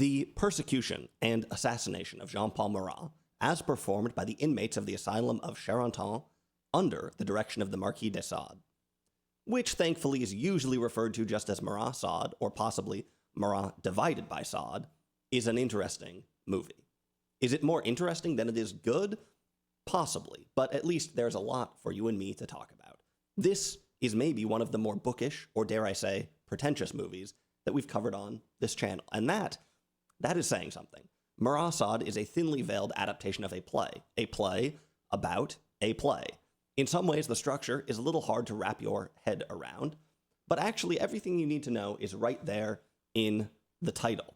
The persecution and assassination of Jean-Paul Marat, as performed by the inmates of the asylum of Charenton under the direction of the Marquis de Sade, which thankfully is usually referred to just as Marat Sade, or possibly Marat divided by Sade, is an interesting movie. Is it more interesting than it is good? Possibly, but at least there's a lot for you and me to talk about. This is maybe one of the more bookish, or dare I say, pretentious movies that we've covered on this channel, and that is saying something. Marat Sade is a thinly veiled adaptation of a play about a play. In some ways, the structure is a little hard to wrap your head around, but actually everything you need to know is right there in the title.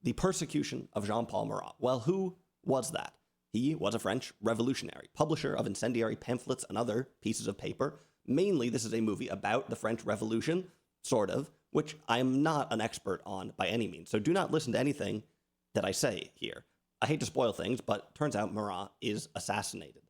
The Persecution of Jean-Paul Marat. Well, who was that? He was a French revolutionary, publisher of incendiary pamphlets and other pieces of paper. Mainly, this is a movie about the French Revolution, sort of, which I am not an expert on by any means, so do not listen to anything that I say here. I hate to spoil things, but turns out Marat is assassinated.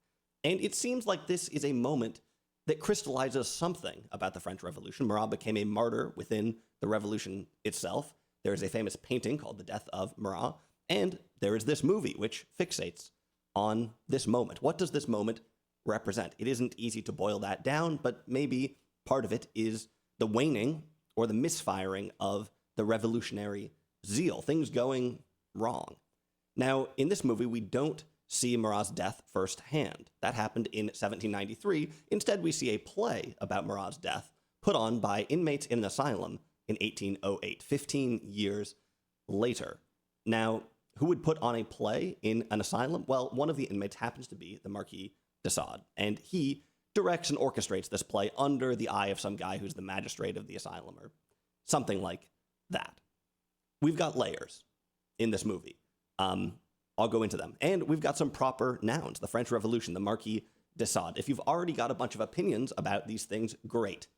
And it seems like this is a moment that crystallizes something about the French Revolution. Marat became a martyr within the revolution itself. There is a famous painting called The Death of Marat, and there is this movie which fixates on this moment. What does this moment represent? It isn't easy to boil that down, but maybe part of it is the waning or the misfiring of the revolutionary zeal, things going wrong. Now, in this movie, we don't see Marat's death firsthand. That happened in 1793. Instead, we see a play about Marat's death put on by inmates in an asylum in 1808, 15 years later. Now, who would put on a play in an asylum? Well, one of the inmates happens to be the Marquis de Sade, and he directs and orchestrates this play under the eye of some guy who's the magistrate of the asylum, or something like that. We've got layers in this movie. I'll go into them. And we've got some proper nouns. The French Revolution, the Marquis de Sade. If you've already got a bunch of opinions about these things, great.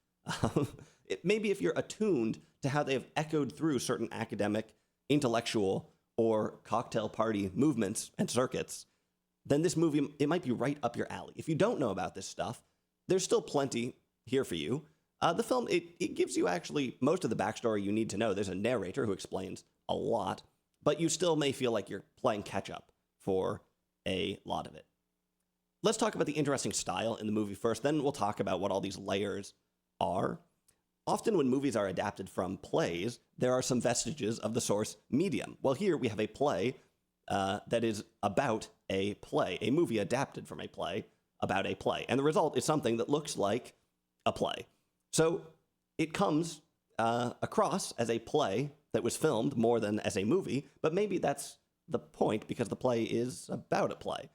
Maybe if you're attuned to how they have echoed through certain academic, intellectual, or cocktail party movements and circuits, then this movie, it might be right up your alley. If you don't know about this stuff, there's still plenty here for you. The film, it gives you actually most of the backstory you need to know. There's a narrator who explains a lot, but you still may feel like you're playing catch-up for a lot of it. Let's talk about the interesting style in the movie first, then we'll talk about what all these layers are. Often when movies are adapted from plays, there are some vestiges of the source medium. Well, here we have a play that is about a play, a movie adapted from a play about a play. And the result is something that looks like a play. So it comes across as a play that was filmed more than as a movie, but maybe that's the point because the play is about a play.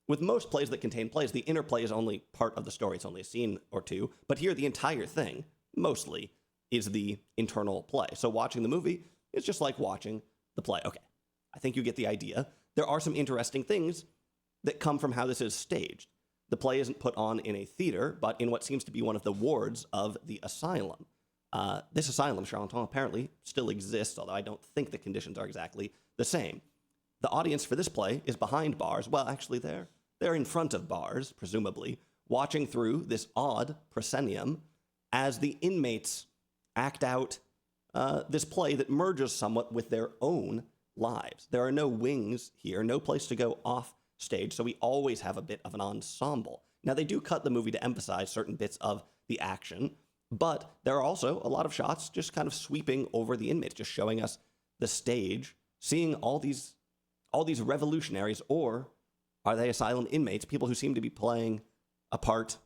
With most plays that contain plays, the interplay is only part of the story. It's only a scene or two. But here, the entire thing, mostly, is the internal play. So watching the movie is just like watching the play. Okay, I think you get the idea. There are some interesting things that come from how this is staged. The play isn't put on in a theater, but in what seems to be one of the wards of the asylum. This asylum, Charenton, apparently still exists, although I don't think the conditions are exactly the same. The audience for this play is behind bars. Well, actually, they're in front of bars, presumably, watching through this odd proscenium as the inmates act out this play that merges somewhat with their own lives. There are no wings here, no place to go off stage, so we always have a bit of an ensemble. Now, they do cut the movie to emphasize certain bits of the action, but there are also a lot of shots just kind of sweeping over the inmates, just showing us the stage, seeing all these revolutionaries, or are they asylum inmates, people who seem to be playing a part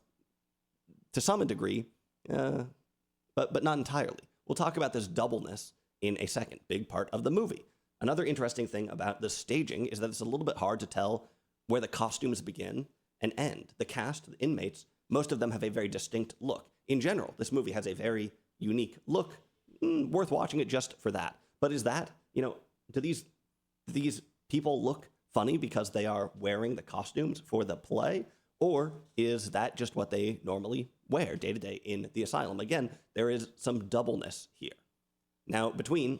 to some degree, but not entirely. We'll talk about this doubleness in a second, big part of the movie. Another interesting thing about the staging is that it's a little bit hard to tell where the costumes begin and end. The cast, the inmates, most of them have a very distinct look. In general, this movie has a very unique look, worth watching it just for that. But is that, do these people look funny because they are wearing the costumes for the play? Or is that just what they normally wear day to day in the asylum? Again, there is some doubleness here. Now, between,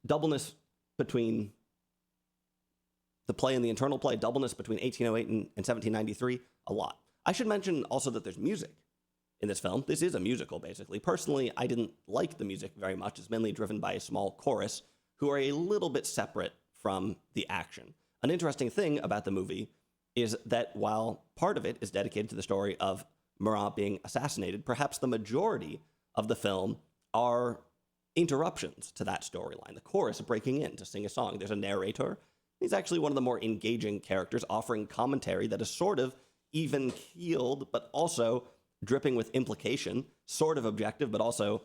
doubleness between the play and the internal play, doubleness between 1808 and 1793, a lot. I should mention also that there's music in this film. This is a musical, basically. Personally, I didn't like the music very much. It's mainly driven by a small chorus who are a little bit separate from the action. An interesting thing about the movie is that while part of it is dedicated to the story of Marat being assassinated, perhaps the majority of the film are interruptions to that storyline. The chorus breaking in to sing a song. There's a narrator. He's actually one of the more engaging characters, offering commentary that is sort of even-keeled, but also dripping with implication, sort of objective, but also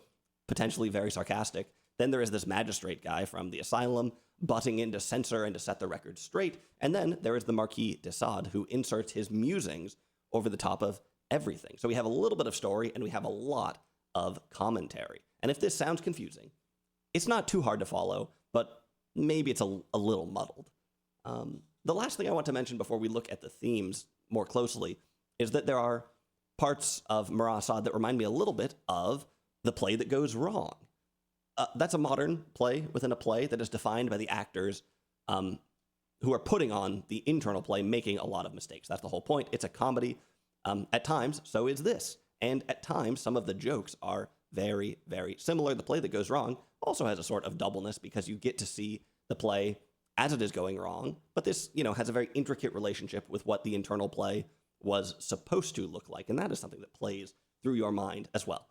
potentially very sarcastic. Then there is this magistrate guy from the asylum butting in to censor and to set the record straight. And then there is the Marquis de Sade, who inserts his musings over the top of everything. So we have a little bit of story and we have a lot of commentary. And if this sounds confusing, it's not too hard to follow, but maybe it's a little muddled. The last thing I want to mention before we look at the themes more closely is that there are parts of Marat Sade that remind me a little bit of The Play That Goes Wrong. That's a modern play within a play that is defined by the actors who are putting on the internal play, making a lot of mistakes. That's the whole point. It's a comedy. At times, so is this. And at times, some of the jokes are very, very similar. The Play That Goes Wrong also has a sort of doubleness because you get to see the play as it is going wrong, but this, has a very intricate relationship with what the internal play was supposed to look like, and that is something that plays through your mind as well.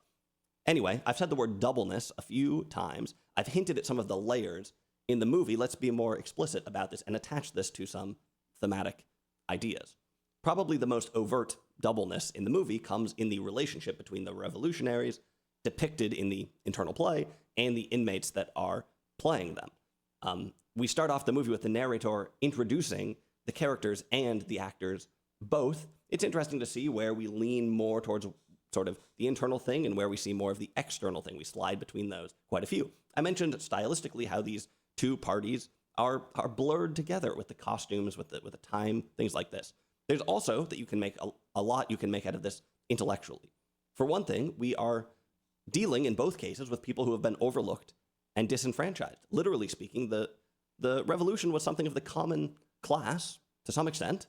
Anyway, I've said the word doubleness a few times. I've hinted at some of the layers in the movie. Let's be more explicit about this and attach this to some thematic ideas. Probably the most overt doubleness in the movie comes in the relationship between the revolutionaries depicted in the internal play and the inmates that are playing them. We start off the movie with the narrator introducing the characters and the actors both. It's interesting to see where we lean more towards sort of the internal thing and where we see more of the external thing. We slide between those quite a few. I mentioned stylistically how these two parties are blurred together with the costumes, with the time, things like this. There's also that you can make a lot you can make out of this intellectually. For one thing, we are dealing in both cases with people who have been overlooked and disenfranchised. Literally speaking, the revolution was something of the common class to some extent,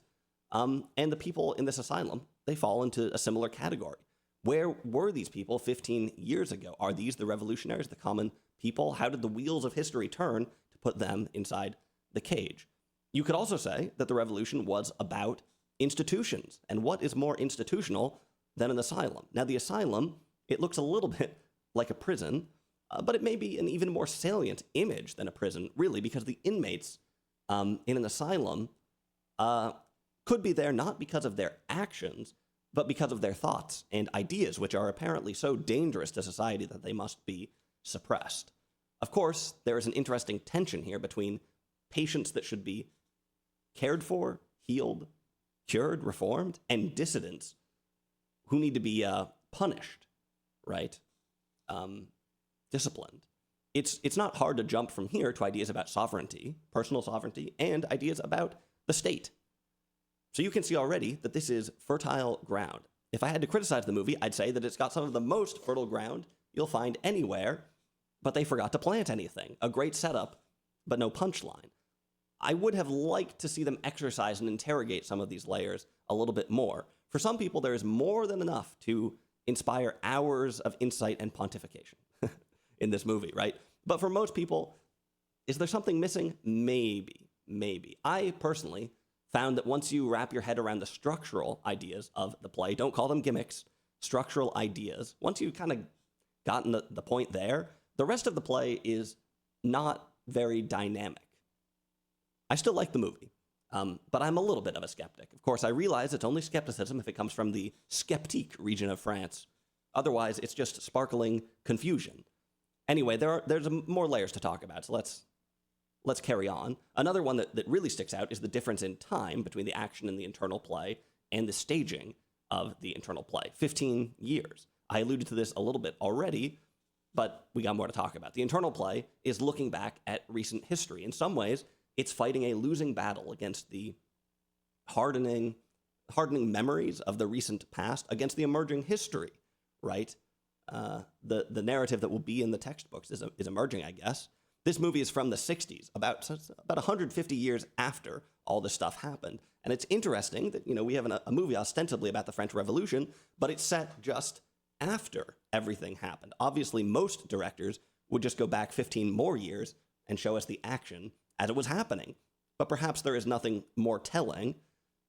and the people in this asylum, they fall into a similar category. Where were these people 15 years ago? Are these the revolutionaries, the common people? How did the wheels of history turn to put them inside the cage? You could also say that the revolution was about institutions, and what is more institutional than an asylum? Now, the asylum, it looks a little bit like a prison, but it may be an even more salient image than a prison, really, because the inmates in an asylum could be there not because of their actions, but because of their thoughts and ideas, which are apparently so dangerous to society that they must be suppressed. Of course, there is an interesting tension here between patients that should be cared for, healed, cured, reformed, and dissidents who need to be punished, right? Disciplined. It's not hard to jump from here to ideas about sovereignty, personal sovereignty, and ideas about the state. So you can see already that this is fertile ground. If I had to criticize the movie, I'd say that it's got some of the most fertile ground you'll find anywhere, but they forgot to plant anything. A great setup, but no punchline. I would have liked to see them exercise and interrogate some of these layers a little bit more. For some people, there is more than enough to inspire hours of insight and pontification in this movie, right? But for most people, is there something missing? Maybe. I personally found that once you wrap your head around the structural ideas of the play, don't call them gimmicks, structural ideas, once you've kind of gotten the point there, the rest of the play is not very dynamic. I still like the movie, but I'm a little bit of a skeptic. Of course, I realize it's only skepticism if it comes from the skeptique region of France. Otherwise, it's just sparkling confusion. Anyway, there's more layers to talk about, so let's carry on. Another one that really sticks out is the difference in time between the action in the internal play and the staging of the internal play. 15 years. I alluded to this a little bit already, but we got more to talk about. The internal play is looking back at recent history. In some ways, it's fighting a losing battle against the hardening memories of the recent past against the emerging history, right? The narrative that will be in the textbooks is emerging, I guess. This movie is from the 60s, about 150 years after all this stuff happened. And it's interesting that, we have a movie ostensibly about the French Revolution, but it's set just after everything happened. Obviously, most directors would just go back 15 more years and show us the action as it was happening. But perhaps there is nothing more telling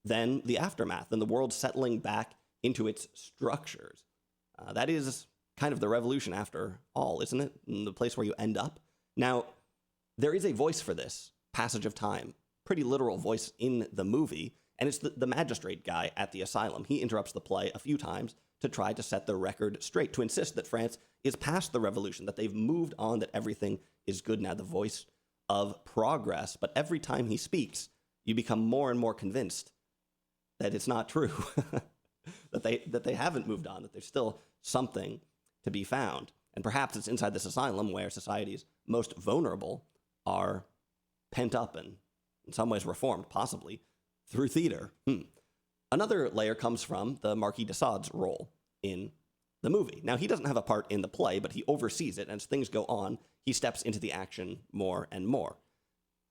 than the aftermath, than the world settling back into its structures. That is kind of the revolution after all, isn't it? In the place where you end up. Now, there is a voice for this passage of time, pretty literal voice in the movie, and it's the magistrate guy at the asylum. He interrupts the play a few times to try to set the record straight, to insist that France is past the revolution, that they've moved on, that everything is good now, the voice of progress. But every time he speaks, you become more and more convinced that it's not true, that they haven't moved on, that there's still something to be found. And perhaps it's inside this asylum where society's most vulnerable are pent up and in some ways reformed, possibly through theater. Another layer comes from the Marquis de Sade's role in the movie. Now, he doesn't have a part in the play, but he oversees it, and as things go on, he steps into the action more and more.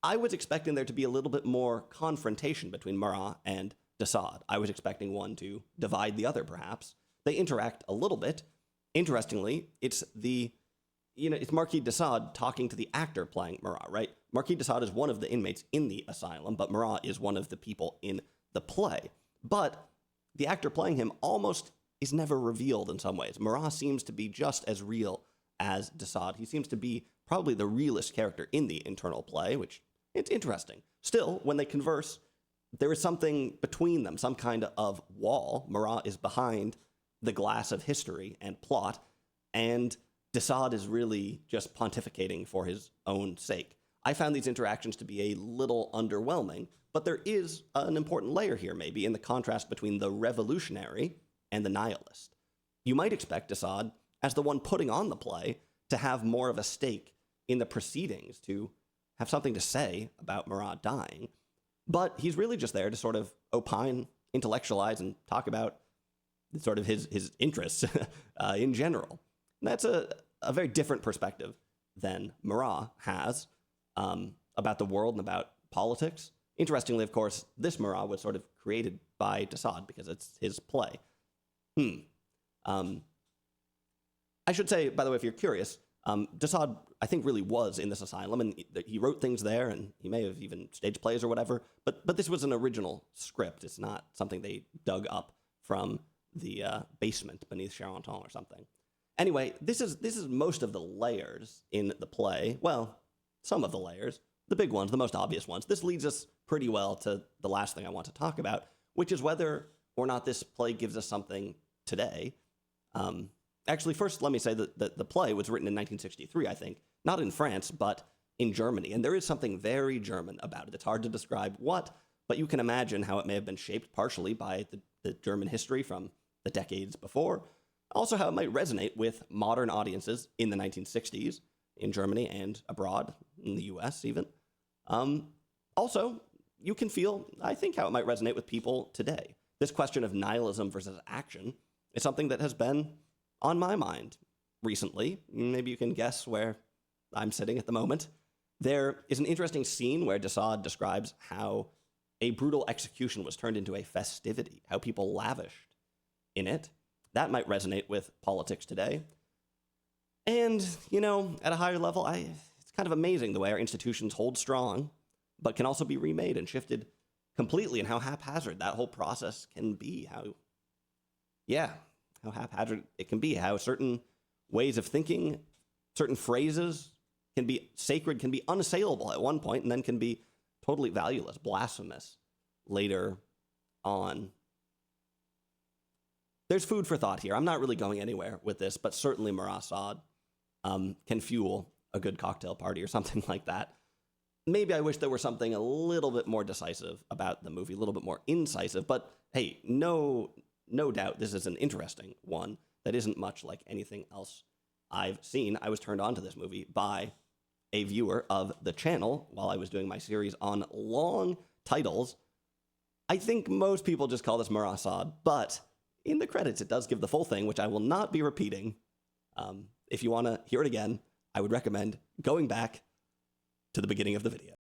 I was expecting there to be a little bit more confrontation between Marat and de Sade. I was expecting one to divide the other, perhaps. They interact a little bit. Interestingly, it's Marquis de Sade talking to the actor playing Marat, right? Marquis de Sade is one of the inmates in the asylum, but Marat is one of the people in the play. But the actor playing him almost is never revealed in some ways. Marat seems to be just as real as de Sade. He seems to be probably the realest character in the internal play, which it's interesting. Still, when they converse, there is something between them, some kind of wall. Marat is behind the glass of history and plot, and de Sade is really just pontificating for his own sake. I found these interactions to be a little underwhelming, but there is an important layer here, maybe, in the contrast between the revolutionary and the nihilist. You might expect de Sade, as the one putting on the play, to have more of a stake in the proceedings, to have something to say about Marat dying, but he's really just there to sort of opine, intellectualize, and talk about sort of his interests in general. And that's a very different perspective than Marat has about the world and about politics. Interestingly, of course, this Marat was sort of created by de Sade because it's his play. I should say, by the way, if you're curious, de Sade, I think, really was in this asylum, and he wrote things there, and he may have even staged plays or whatever, but this was an original script. It's not something they dug up from the basement beneath Charenton or something. Anyway, this is most of the layers in the play. Well, some of the layers, the big ones, the most obvious ones. This leads us pretty well to the last thing I want to talk about, which is whether or not this play gives us something today. Actually, first, let me say that the play was written in 1963, I think, not in France, but in Germany. And there is something very German about it. It's hard to describe what, but you can imagine how it may have been shaped partially by the German history from the decades before. Also, how it might resonate with modern audiences in the 1960s in Germany and abroad, in the US even. Also, you can feel, I think, how it might resonate with people today. This question of nihilism versus action is something that has been on my mind recently. Maybe you can guess where I'm sitting at the moment. There is an interesting scene where de Sade describes how a brutal execution was turned into a festivity, how people lavished in it. That might resonate with politics today. And, at a higher level, it's kind of amazing the way our institutions hold strong, but can also be remade and shifted completely, and how haphazard that whole process can be, how haphazard it can be, how certain ways of thinking, certain phrases can be sacred, can be unassailable at one point, and then can be totally valueless, blasphemous later on. There's food for thought here. I'm not really going anywhere with this, but certainly Marat Sade can fuel a good cocktail party or something like that. Maybe I wish there were something a little bit more decisive about the movie, a little bit more incisive, but hey, no doubt this is an interesting one that isn't much like anything else I've seen. I was turned on to this movie by a viewer of the channel while I was doing my series on long titles. I think most people just call this Marat Sade, but in the credits, it does give the full thing, which I will not be repeating. If you want to hear it again, I would recommend going back to the beginning of the video.